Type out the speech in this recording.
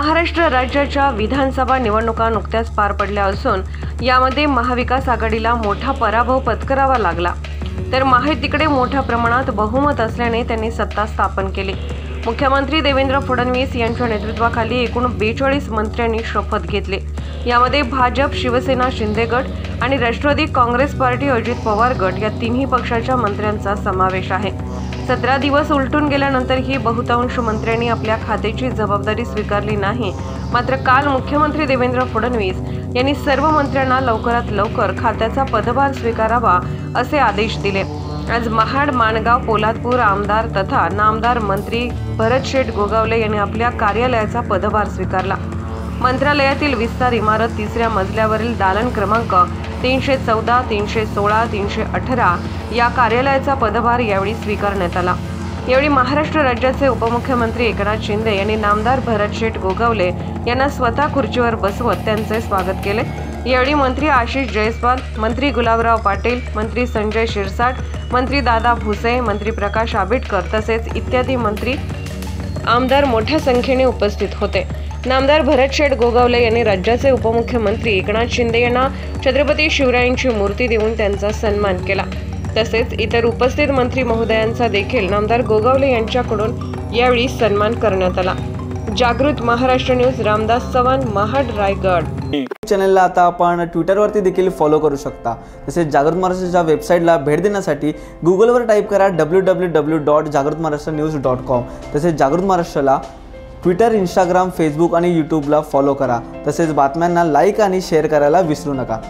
महाराष्ट्र राज्याच्या विधानसभा निवडणुका नुकत्याच पार पडल्या असून यामध्ये महाविकास आघाडीला मोठा पराभव पत्करावा लागला, तर महायुतीकडे मोठ्या प्रमाणात बहुमत असल्याने त्यांनी सत्ता स्थापन केली। मुख्यमंत्री देवेंद्र फडणवीस यांच्या नेतृत्वाखाली एकूण 42 मंत्र्यांनी शपथ घेतली। यामध्ये भाजप, शिवसेना, शिंदे गट आणि राष्ट्रवादी काँग्रेस पार्टी, अजित पवार गट या तिन्ही पक्षाच्या मंत्र्यांचा समावेश आहे। 17 दिवस उलटून गेल्यानंतरही बहुतांश मंत्र्यांनी आपल्या खात्याची जबाबदारी स्वीकारली नाही। मात्र काल मुख्यमंत्री देवेंद्र फडणवीस यांनी सर्व मंत्र्यांना लवकरात लवकर खात्याचा पदभार स्वीकारावा असे आदेश दिले। आज महाड, माणगाव, पोलादपूर आमदार तथा नामदार मंत्री भरतशेठ गोगावले यांनी आपल्या कार्यालयाचा पदभार स्वीकारला। मंत्रालयातील विस्तार इमारत 3ऱ्या मजल्यावरील दालन क्रमांक 314, 316, 318 या कार्यालयाचा पदभार यावेळी स्वीकारण्यात आला। यावेळी महाराष्ट्र राज्याचे उपमुख्यमंत्री एकनाथ शिंदे यांनी नामदार भरतशेठ गोगावले यांना स्वतः खुर्चीवर बसवत त्यांचे स्वागत केले। यावेळी मंत्री आशिष जयस्वाल, मंत्री गुलाबराव पाटील, मंत्री संजय शिरसाट, मंत्री दादा भुसे, मंत्री प्रकाश आंबेडकर तसेच इत्यादी मंत्री, आमदार मोठ्या संख्येने उपस्थित होते। नामदार भरतशेठ गोगावले यांनी राज्याचे उपमुख्यमंत्री एकनाथ शिंदे यांना छत्रपती शिवरायांची मूर्ती देऊन त्यांचा सन्मान केला। तसेच इतर उपस्थित मंत्री महोदयांचा देखील नामदार गोगावले यांच्याकडून यावेळी सन्मान करण्यात आला। जागृत महाराष्ट्र न्यूज, रामदास चव्हाण, महाड, रायगड। चॅनलला आता आपण ट्विटरवरती देखील फॉलो करू शकता। तसेच जागृत महाराष्ट्राच्या वेबसाईटला भेट देण्यासाठी गुगलवर टाईप करा www.jagrutmaharashtranews.com। तसेच जागृत महाराष्ट्राला ट्विटर, इंस्टाग्राम, फेसबुक आणि यूट्यूबला फॉलो करा। तसेच बातम्यांना लाईक आणि शेअर करायला विसरू नका।